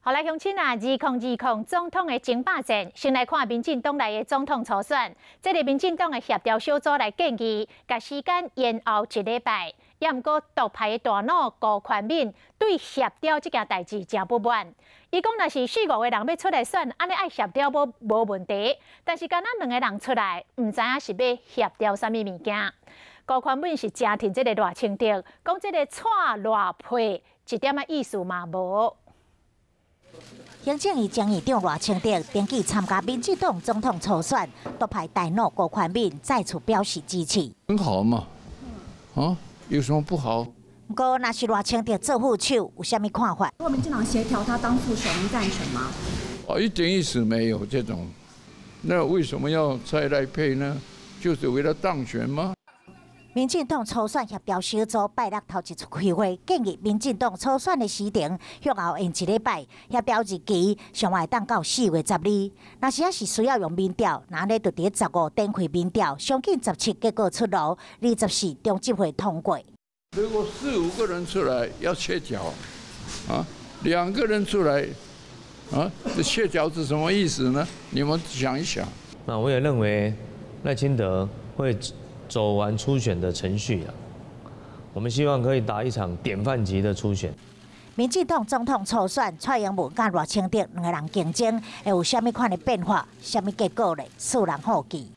好来，乡亲啊，2020总统的争霸战，先来看民进党内的总统初选。这个民进党的协调小组来建议，把时间延后1礼拜。也毋过，独派的大脑高宽敏对协调这件代志真不满。伊讲，若是4、5个人要出来选，安尼爱协调无问题。但是，敢若2个人出来，毋知影是要协调啥物物件。高宽敏是真挺这个赖清德，讲这个蔡赖配一点仔意思嘛无。 行政院将议长赖清德登记参加民进党总统初选，独派大脑高宽敏再次表示支持。很好嘛，啊，有什么不好？不过，若是赖清德做副手，有啥物看法？如果民进党协调他当副手，您赞成吗？一点意思没有这种。那为什么要蔡赖配呢？就是为了当选吗？ 民进党初选协调小组拜六头一次开会，建议民进党初选的时程向后延1礼拜，协调日期上会当到4月12日。若是是需要用民调，那呢就伫15展开民调，上近17结果出炉，24中执会通过。如果4、5个人出来要切角，啊，2个人出来，啊，这切角是什么意思呢？你们想一想。那我也认为赖清德会 走完初选的程序了，我们希望可以打一场典范级的初选。民进党总统初选，蔡英文甲赖清德2个人竞争，会有啥物款的变化？啥物结果呢？世人好奇。